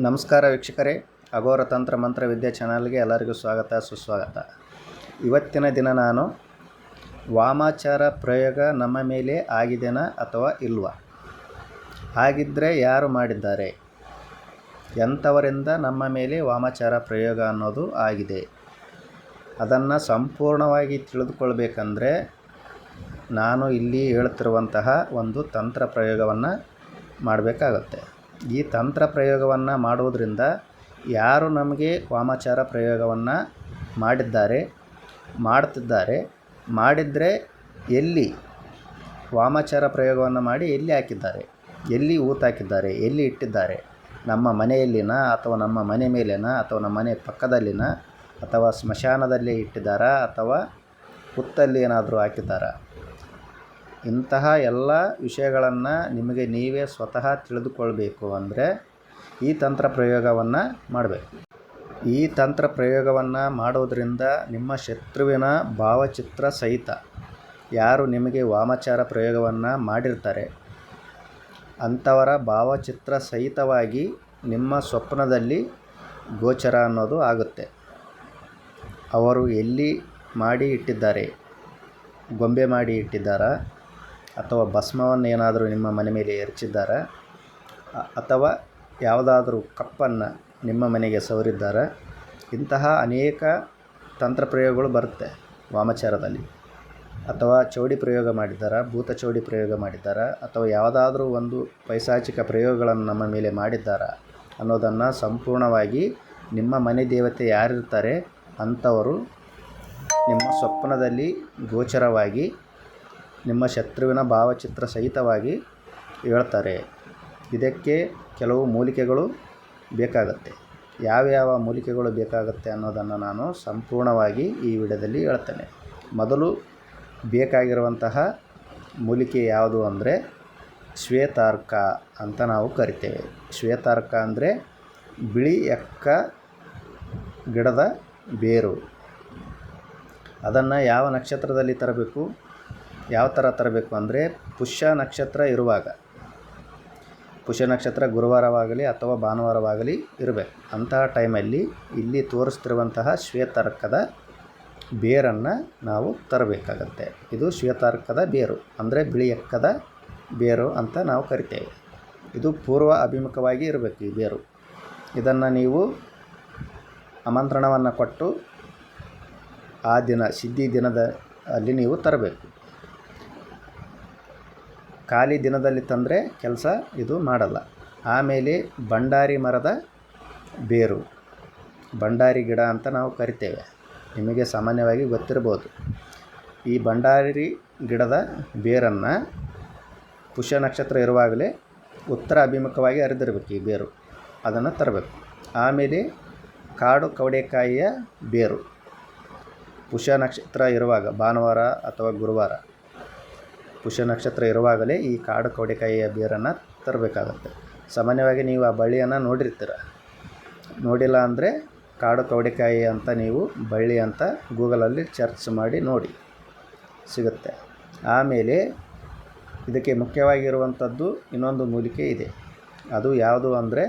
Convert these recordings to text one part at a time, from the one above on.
ನಮಸ್ಕಾರ ವೀಕ್ಷಕರೇ, ಅಘೋರ ತಂತ್ರ ಮಂತ್ರ ವಿದ್ಯಾ ಚಾನಲ್ಗೆ ಎಲ್ಲರಿಗೂ ಸ್ವಾಗತ ಸುಸ್ವಾಗತ. ಇವತ್ತಿನ ದಿನ ನಾನು ವಾಮಾಚಾರ ಪ್ರಯೋಗ ನಮ್ಮ ಮೇಲೆ ಆಗಿದೆನಾ ಅಥವಾ ಇಲ್ವಾ, ಹಾಗಿದ್ದರೆ ಯಾರು ಮಾಡಿದ್ದಾರೆ, ಎಂಥವರಿಂದ ನಮ್ಮ ಮೇಲೆ ವಾಮಾಚಾರ ಪ್ರಯೋಗ ಅನ್ನೋದು ಆಗಿದೆ, ಅದನ್ನು ಸಂಪೂರ್ಣವಾಗಿ ತಿಳಿದುಕೊಳ್ಬೇಕಂದ್ರೆ ನಾನು ಇಲ್ಲಿ ಹೇಳ್ತಿರುವಂತಹ ಒಂದು ತಂತ್ರ ಪ್ರಯೋಗವನ್ನು ಮಾಡಬೇಕಾಗತ್ತೆ. ಈ ತಂತ್ರ ಪ್ರಯೋಗವನ್ನು ಮಾಡುವುದರಿಂದ ಯಾರು ನಮಗೆ ವಾಮಾಚಾರ ಪ್ರಯೋಗವನ್ನು ಮಾಡುತ್ತಿದ್ದಾರೆ, ಮಾಡಿದರೆ ಎಲ್ಲಿ ವಾಮಾಚಾರ ಪ್ರಯೋಗವನ್ನು ಮಾಡಿ ಎಲ್ಲಿ ಹಾಕಿದ್ದಾರೆ, ಎಲ್ಲಿ ಹಾಕಿದ್ದಾರೆ, ಎಲ್ಲಿ ಇಟ್ಟಿದ್ದಾರೆ, ನಮ್ಮ ಮನೆಯಲ್ಲಿನ ಅಥವಾ ನಮ್ಮ ಮನೆ ಮೇಲಿನ ಅಥವಾ ನಮ್ಮ ಮನೆ ಪಕ್ಕದಲ್ಲಿನ ಅಥವಾ ಸ್ಮಶಾನದಲ್ಲಿ ಇಟ್ಟಿದ್ದಾರಾ ಅಥವಾ ಹುತ್ತಲ್ಲಿ ಏನಾದರೂ ಹಾಕಿದ್ದಾರಾ, ಇಂತಹ ಎಲ್ಲ ವಿಷಯಗಳನ್ನು ನಿಮಗೆ ನೀವೇ ಸ್ವತಃ ತಿಳಿದುಕೊಳ್ಬೇಕು ಅಂದರೆ ಈ ತಂತ್ರ ಪ್ರಯೋಗವನ್ನು ಮಾಡಬೇಕು. ಈ ತಂತ್ರ ಪ್ರಯೋಗವನ್ನು ಮಾಡೋದರಿಂದ ನಿಮ್ಮ ಶತ್ರುವಿನ ಭಾವಚಿತ್ರ ಸಹಿತ ಯಾರು ನಿಮಗೆ ವಾಮಾಚಾರ ಪ್ರಯೋಗವನ್ನು ಮಾಡಿರ್ತಾರೆ ಅಂಥವರ ಭಾವಚಿತ್ರ ಸಹಿತವಾಗಿ ನಿಮ್ಮ ಸ್ವಪ್ನದಲ್ಲಿ ಗೋಚರ ಅನ್ನೋದು ಆಗುತ್ತೆ. ಅವರು ಎಲ್ಲಿ ಮಾಡಿ ಇಟ್ಟಿದ್ದಾರೆ, ಗೊಂಬೆ ಮಾಡಿ ಇಟ್ಟಿದ್ದಾರಾ ಅಥವಾ ಭಸ್ಮವನ್ನು ಏನಾದರೂ ನಿಮ್ಮ ಮನೆ ಮೇಲೆ ಎರಚಿದ್ದಾರಾ ಅಥವಾ ಯಾವುದಾದ್ರೂ ಕಪ್ಪನ್ನು ನಿಮ್ಮ ಮನೆಗೆ ಸವರಿದ್ದಾರಾ, ಇಂತಹ ಅನೇಕ ತಂತ್ರ ಪ್ರಯೋಗಗಳು ಬರುತ್ತೆ ವಾಮಾಚಾರದಲ್ಲಿ. ಅಥವಾ ಚೌಡಿ ಪ್ರಯೋಗ ಮಾಡಿದ್ದಾರಾ, ಭೂತ ಚೌಡಿ ಪ್ರಯೋಗ ಮಾಡಿದ್ದಾರಾ ಅಥವಾ ಯಾವುದಾದ್ರೂ ಒಂದು ಪೈಶಾಚಿಕ ಪ್ರಯೋಗಗಳನ್ನು ನಮ್ಮ ಮೇಲೆ ಮಾಡಿದ್ದಾರಾ ಅನ್ನೋದನ್ನು ಸಂಪೂರ್ಣವಾಗಿ ನಿಮ್ಮ ಮನೆ ದೇವತೆ ಯಾರಿರ್ತಾರೆ ಅಂಥವರು ನಿಮ್ಮ ಸ್ವಪ್ನದಲ್ಲಿ ಗೋಚರವಾಗಿ ನಿಮ್ಮ ಶತ್ರುವಿನ ಭಾವಚಿತ್ರ ಸಹಿತವಾಗಿ ಹೇಳ್ತಾರೆ. ಇದಕ್ಕೆ ಕೆಲವು ಮೂಲಿಕೆಗಳು ಬೇಕಾಗುತ್ತೆ. ಯಾವ್ಯಾವ ಮೂಲಿಕೆಗಳು ಬೇಕಾಗುತ್ತೆ ಅನ್ನೋದನ್ನು ನಾನು ಸಂಪೂರ್ಣವಾಗಿ ಈ ವಿಡಿಯೋದಲ್ಲಿ ಹೇಳ್ತೇನೆ. ಮೊದಲು ಬೇಕಾಗಿರುವಂತಹ ಮೂಲಿಕೆ ಯಾವುದು ಅಂದರೆ ಶ್ವೇತಾರ್ಕ ಅಂತ ನಾವು ಕರಿತೇವೆ. ಶ್ವೇತಾರ್ಕ ಅಂದರೆ ಬಿಳಿ ಎಕ್ಕ ಗಿಡದ ಬೇರು. ಅದನ್ನು ಯಾವ ನಕ್ಷತ್ರದಲ್ಲಿ ತರಬೇಕು, ಯಾವ ಥರ ತರಬೇಕು ಅಂದರೆ ಪುಷ್ಯ ನಕ್ಷತ್ರ ಇರುವಾಗ, ಪುಷ್ಯ ನಕ್ಷತ್ರ ಗುರುವಾರವಾಗಲಿ ಅಥವಾ ಭಾನುವಾರವಾಗಲಿ ಇರಬೇಕು. ಅಂತಹ ಟೈಮಲ್ಲಿ ಇಲ್ಲಿ ತೋರಿಸ್ತಿರುವಂತಹ ಶ್ವೇತಾರ್ಕದ ಬೇರನ್ನು ನಾವು ತರಬೇಕಾಗತ್ತೆ. ಇದು ಶ್ವೇತಾರ್ಕದ ಬೇರು ಅಂದರೆ ಬಿಳಿ ಎಕ್ಕದ ಬೇರು ಅಂತ ನಾವು ಕರಿತೇವೆ. ಇದು ಪೂರ್ವ ಅಭಿಮುಖವಾಗಿ ಇರಬೇಕು ಈ ಬೇರು. ಇದನ್ನು ನೀವು ಆಮಂತ್ರಣವನ್ನು ಕೊಟ್ಟು ಆ ದಿನ ಸಿದ್ಧಿ ದಿನದ ಅಲ್ಲಿ ನೀವು ತರಬೇಕು. ಖಾಲಿ ದಿನದಲ್ಲಿ ತಂದರೆ ಕೆಲಸ ಇದು ಮಾಡಲ್ಲ. ಆಮೇಲೆ ಬಂಡಾರಿ ಮರದ ಬೇರು, ಬಂಡಾರಿ ಗಿಡ ಅಂತ ನಾವು ಕರಿತೇವೆ, ನಿಮಗೆ ಸಾಮಾನ್ಯವಾಗಿ ಗೊತ್ತಿರ್ಬೋದು. ಈ ಬಂಡಾರಿ ಗಿಡದ ಬೇರನ್ನು ಪುಷ್ಯ ನಕ್ಷತ್ರ ಇರುವಾಗಲೇ ಉತ್ತರ ಅಭಿಮುಖವಾಗಿ ಹರಿದಿರಬೇಕು ಈ ಬೇರು, ಅದನ್ನು ತರಬೇಕು. ಆಮೇಲೆ ಕಾಡು ಕವಡೆಕಾಯಿಯ ಬೇರು ಪುಷ್ಯ ನಕ್ಷತ್ರ ಇರುವಾಗ, ಭಾನುವಾರ ಅಥವಾ ಗುರುವಾರ ಪುಷ್ಯ ನಕ್ಷತ್ರ ಇರುವಾಗಲೇ ಈ ಕಾಡು ಕವಡೆಕಾಯಿಯ ಬೇರನ್ನು ತರಬೇಕಾಗತ್ತೆ. ಸಾಮಾನ್ಯವಾಗಿ ನೀವು ಆ ಬಳ್ಳಿಯನ್ನು ನೋಡಿರ್ತೀರ, ನೋಡಿಲ್ಲ ಅಂದರೆ ಕಾಡು ಕವಡೆಕಾಯಿ ಅಂತ ನೀವು ಬಳ್ಳಿ ಅಂತ ಗೂಗಲಲ್ಲಿ ಸರ್ಚ್ ಮಾಡಿ ನೋಡಿ, ಸಿಗುತ್ತೆ. ಆಮೇಲೆ ಇದಕ್ಕೆ ಮುಖ್ಯವಾಗಿರುವಂಥದ್ದು ಇನ್ನೊಂದು ಮೂಲಿಕೆ ಇದೆ. ಅದು ಯಾವುದು ಅಂದರೆ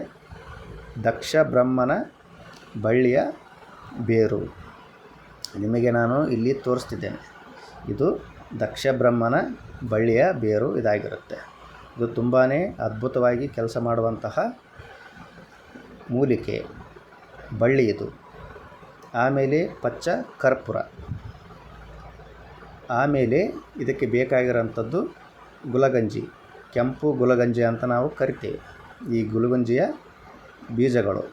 ದಕ್ಷ ಬ್ರಹ್ಮನ ಬಳ್ಳಿಯ ಬೇರು. ನಿಮಗೆ ನಾನು ಇಲ್ಲಿ ತೋರಿಸ್ತಿದ್ದೇನೆ. ಇದು ದಕ್ಷ ಬ್ರಹ್ಮನ ಬಳ್ಳಿಯ ಬೇರು ಇದಾಗಿರುತ್ತೆ. ಇದು ತುಂಬಾ ಅದ್ಭುತವಾಗಿ ಕೆಲಸ ಮಾಡುವಂತಹ ಮೂಲಿಕೆ ಬಳ್ಳಿ ಇದು. ಆಮೇಲೆ ಪಚ್ಚ ಕರ್ಪೂರ. ಆಮೇಲೆ ಇದಕ್ಕೆ ಬೇಕಾಗಿರೋಂಥದ್ದು ಗುಲಗಂಜಿ, ಕೆಂಪು ಗುಲಗಂಜಿ ಅಂತ ನಾವು ಕರಿತೇವೆ. ಈ ಗುಲಗಂಜಿಯ ಬೀಜಗಳು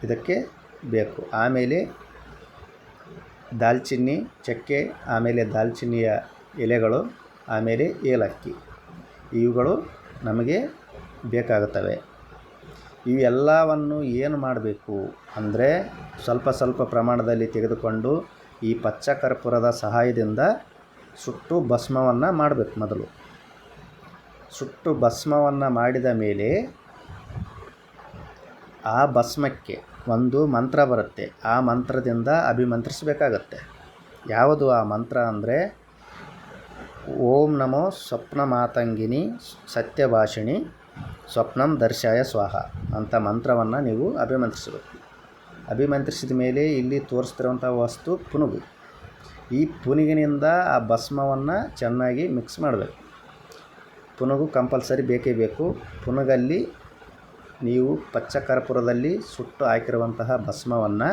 ಇದಕ್ಕೆ ಬೇಕು. ಆಮೇಲೆ ದಾಲ್ಚಿನ್ನಿ ಚಕ್ಕೆ, ಆಮೇಲೆ ದಾಲ್ಚಿನ್ನಿಯ ಎಲೆಗಳು, ಆಮೇಲೆ ಏಲಕ್ಕಿ, ಇವುಗಳು ನಮಗೆ ಬೇಕಾಗುತ್ತವೆ. ಇವೆಲ್ಲವನ್ನು ಏನು ಮಾಡಬೇಕು ಅಂದರೆ ಸ್ವಲ್ಪ ಸ್ವಲ್ಪ ಪ್ರಮಾಣದಲ್ಲಿ ತೆಗೆದುಕೊಂಡು ಈ ಪಚ್ಚ ಕರ್ಪೂರದ ಸಹಾಯದಿಂದ ಸುಟ್ಟು ಭಸ್ಮವನ್ನು ಮಾಡಬೇಕು. ಮೊದಲು ಸುಟ್ಟು ಭಸ್ಮವನ್ನು ಮಾಡಿದ ಮೇಲೆ ಆ ಭಸ್ಮಕ್ಕೆ ಒಂದು ಮಂತ್ರ ಬರುತ್ತೆ. ಆ ಮಂತ್ರದಿಂದ ಅಭಿಮಂತ್ರಿಸಬೇಕಾಗತ್ತೆ. ಯಾವುದು ಆ ಮಂತ್ರ ಅಂದರೆ ಓಂ ನಮೋ ಸ್ವಪ್ನ ಮಾತಂಗಿನಿ ಸತ್ಯಭಾಷಿಣಿ ಸ್ವಪ್ನಂ ದರ್ಶಾಯ ಸ್ವಾಹ ಅಂತ ಮಂತ್ರವನ್ನು ನೀವು ಅಭಿಮಂತ್ರಿಸಬೇಕು. ಅಭಿಮಂತ್ರಿಸಿದ ಮೇಲೆ ಇಲ್ಲಿ ತೋರಿಸ್ತಿರುವಂಥ ವಸ್ತು ಪುನುಗು. ಈ ಪುನುಗಿನಿಂದ ಆ ಭಸ್ಮವನ್ನು ಚೆನ್ನಾಗಿ ಮಿಕ್ಸ್ ಮಾಡಬೇಕು. ಪುನುಗು ಕಂಪಲ್ಸರಿ ಬೇಕೇ ಬೇಕು. ಪುನುಗಲ್ಲಿ ನೀವು ಪಚ್ಚ ಕರ್ಪೂರದಲ್ಲಿ ಸುಟ್ಟು ಹಾಕಿರುವಂತಹ ಭಸ್ಮವನ್ನು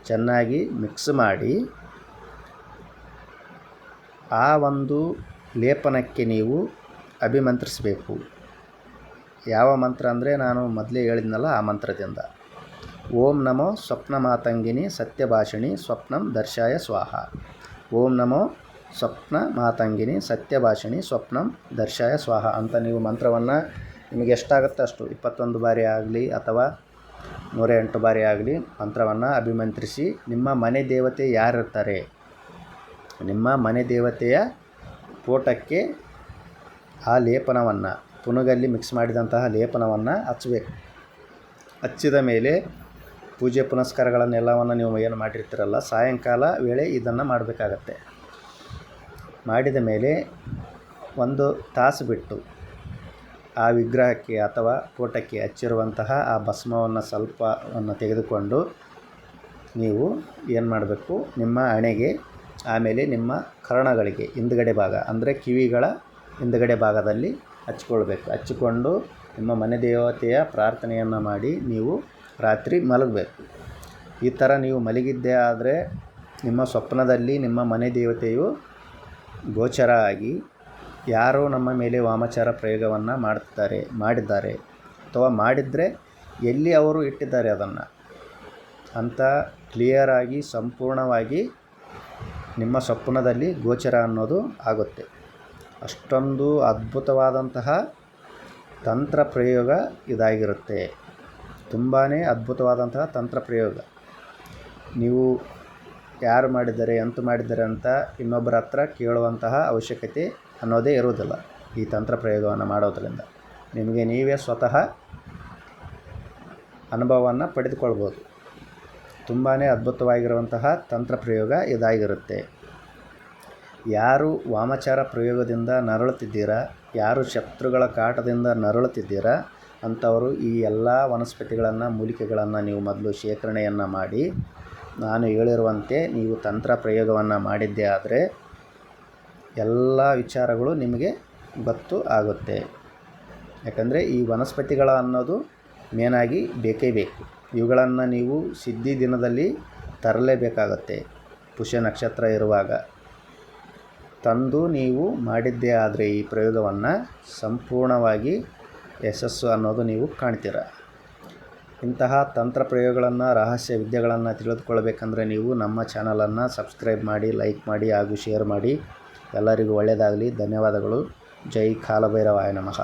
ಚೆನ್ನಾಗಿ ಮಿಕ್ಸ್ ಮಾಡಿ ಆ ಒಂದು ಲೇಪನಕ್ಕೆ ನೀವು ಅಭಿಮಂತ್ರಿಸಬೇಕು. ಯಾವ ಮಂತ್ರ ಅಂದರೆ ನಾನು ಮೊದಲೇ ಹೇಳಿದ್ನಲ್ಲ ಆ ಮಂತ್ರದಿಂದ. ಓಂ ನಮೋ ಸ್ವಪ್ನ ಮಾತಂಗಿನಿ ಸತ್ಯಭಾಷಿಣಿ ಸ್ವಪ್ನಂ ದರ್ಶಾಯ ಸ್ವಾಹ. ಓಂ ನಮೋ ಸ್ವಪ್ನ ಮಾತಂಗಿನಿ ಸತ್ಯಭಾಷಿಣಿ ಸ್ವಪ್ನಂ ದರ್ಶಾಯ ಸ್ವಾಹ ಅಂತ ನೀವು ಮಂತ್ರವನ್ನು ನಿಮಗೆ ಎಷ್ಟಾಗುತ್ತೆ ಅಷ್ಟು 21 ಬಾರಿ ಆಗಲಿ ಅಥವಾ 108 ಬಾರಿ ಆಗಲಿ ಮಂತ್ರವನ್ನು ಅಭಿಮಂತ್ರಿಸಿ ನಿಮ್ಮ ಮನೆ ದೇವತೆ ಯಾರಿರ್ತಾರೆ ನಿಮ್ಮ ಮನೆ ದೇವತೆಯ ಫೋಟೋಕ್ಕೆ ಆ ಲೇಪನವನ್ನು ಪುನುಗಲ್ಲಿ ಮಿಕ್ಸ್ ಮಾಡಿದಂತಹ ಲೇಪನವನ್ನು ಹಚ್ಚಬೇಕು. ಹಚ್ಚಿದ ಮೇಲೆ ಪೂಜೆ ಪುನಸ್ಕಾರಗಳನ್ನೆಲ್ಲವನ್ನು ನೀವು ಏನು ಮಾಡಿರ್ತೀರಲ್ಲ ಸಾಯಂಕಾಲ ವೇಳೆ ಇದನ್ನು ಮಾಡಬೇಕಾಗತ್ತೆ. ಮಾಡಿದ ಮೇಲೆ 1 ತಾಸು ಬಿಟ್ಟು ಆ ವಿಗ್ರಹಕ್ಕೆ ಅಥವಾ ಫೋಟೋಕ್ಕೆ ಹಚ್ಚಿರುವಂತಹ ಆ ಭಸ್ಮವನ್ನು ಸ್ವಲ್ಪವನ್ನು ತೆಗೆದುಕೊಂಡು ನೀವು ಏನು ಮಾಡಬೇಕು, ನಿಮ್ಮ ಹಣೆಗೆ ಆಮೇಲೆ ನಿಮ್ಮ ಕರ್ಣಗಳಿಗೆ ಹಿಂದುಗಡೆ ಭಾಗ ಅಂದರೆ ಕಿವಿಗಳ ಹಿಂದುಗಡೆ ಭಾಗದಲ್ಲಿ ಹಚ್ಕೊಳ್ಬೇಕು. ಹಚ್ಚಿಕೊಂಡು ನಿಮ್ಮ ಮನೆ ದೇವತೆಯ ಪ್ರಾರ್ಥನೆಯನ್ನು ಮಾಡಿ ನೀವು ರಾತ್ರಿ ಮಲಗಬೇಕು. ಈ ಥರ ನೀವು ಮಲಗಿದ್ದೇ ಆದರೆ ನಿಮ್ಮ ಸ್ವಪ್ನದಲ್ಲಿ ನಿಮ್ಮ ಮನೆ ದೇವತೆಯು ಗೋಚರ ಆಗಿ ಯಾರೋ ನಮ್ಮ ಮೇಲೆ ವಾಮಾಚಾರ ಪ್ರಯೋಗವನ್ನು ಮಾಡಿದ್ದಾರೆ ಅಥವಾ ಮಾಡಿದರೆ ಎಲ್ಲಿ ಅವರು ಇಟ್ಟಿದ್ದಾರೆ ಅದನ್ನು ಅಂತ ಕ್ಲಿಯರಾಗಿ ಸಂಪೂರ್ಣವಾಗಿ ನಿಮ್ಮ ಸ್ವಪ್ನದಲ್ಲಿ ಗೋಚರ ಅನ್ನೋದು ಆಗುತ್ತೆ. ಅಷ್ಟೊಂದು ಅದ್ಭುತವಾದಂತಹ ತಂತ್ರ ಪ್ರಯೋಗ ಇದಾಗಿರುತ್ತೆ. ತುಂಬಾ ಅದ್ಭುತವಾದಂತಹ ತಂತ್ರ ಪ್ರಯೋಗ. ನೀವು ಯಾರು ಮಾಡಿದ್ದಾರೆ ಎಂತ ಮಾಡಿದ್ದಾರೆ ಅಂತ ಇನ್ನೊಬ್ಬರ ಹತ್ರ ಕೇಳುವಂತಹ ಅವಶ್ಯಕತೆ ಅನ್ನೋದೇ ಇರುವುದಿಲ್ಲ. ಈ ತಂತ್ರ ಪ್ರಯೋಗವನ್ನು ಮಾಡೋದರಿಂದ ನಿಮಗೆ ನೀವೇ ಸ್ವತಃ ಅನುಭವವನ್ನು ಪಡೆದುಕೊಳ್ಬೋದು. ತುಂಬಾ ಅದ್ಭುತವಾಗಿರುವಂತಹ ತಂತ್ರ ಪ್ರಯೋಗ ಇದಾಗಿರುತ್ತೆ. ಯಾರು ವಾಮಾಚಾರ ಪ್ರಯೋಗದಿಂದ ನರಳುತ್ತಿದ್ದೀರಾ, ಯಾರು ಶತ್ರುಗಳ ಕಾಟದಿಂದ ನರಳುತ್ತಿದ್ದೀರಾ ಅಂಥವರು ಈ ಎಲ್ಲ ವನಸ್ಪತಿಗಳನ್ನು ಮೂಲಿಕೆಗಳನ್ನು ನೀವು ಮೊದಲು ಶೇಖರಣೆಯನ್ನು ಮಾಡಿ ನಾನು ಹೇಳಿರುವಂತೆ ನೀವು ತಂತ್ರ ಪ್ರಯೋಗವನ್ನು ಮಾಡಿದ್ದೇ ಆದರೆ ಎಲ್ಲ ವಿಚಾರಗಳು ನಿಮಗೆ ಗೊತ್ತು ಆಗುತ್ತೆ. ಯಾಕಂದರೆ ಈ ವನಸ್ಪತಿಗಳ ಅನ್ನೋದು ಮೇನಾಗಿ ಬೇಕೇ ಬೇಕು. ಇವುಗಳನ್ನು ನೀವು ಸಿದ್ಧಿ ದಿನದಲ್ಲಿ ತರಲೇಬೇಕಾಗತ್ತೆ. ಪುಷ್ಯ ನಕ್ಷತ್ರ ಇರುವಾಗ ತಂದು ನೀವು ಮಾಡಿದ್ದೇ ಆದರೆ ಈ ಪ್ರಯೋಗವನ್ನು ಸಂಪೂರ್ಣವಾಗಿ ಯಶಸ್ಸು ಅನ್ನೋದು ನೀವು ಕಾಣ್ತೀರ. ಇಂತಹ ತಂತ್ರ ಪ್ರಯೋಗಗಳನ್ನು ರಹಸ್ಯ ವಿದ್ಯೆಗಳನ್ನು ತಿಳಿದುಕೊಳ್ಬೇಕಂದ್ರೆ ನೀವು ನಮ್ಮ ಚಾನಲನ್ನು ಸಬ್ಸ್ಕ್ರೈಬ್ ಮಾಡಿ, ಲೈಕ್ ಮಾಡಿ ಹಾಗೂ ಶೇರ್ ಮಾಡಿ. ಎಲ್ಲರಿಗೂ ಒಳ್ಳೆಯದಾಗಲಿ. ಧನ್ಯವಾದಗಳು. ಜೈ ಕಾಲಭೈರವಾಯ ನಮಃ.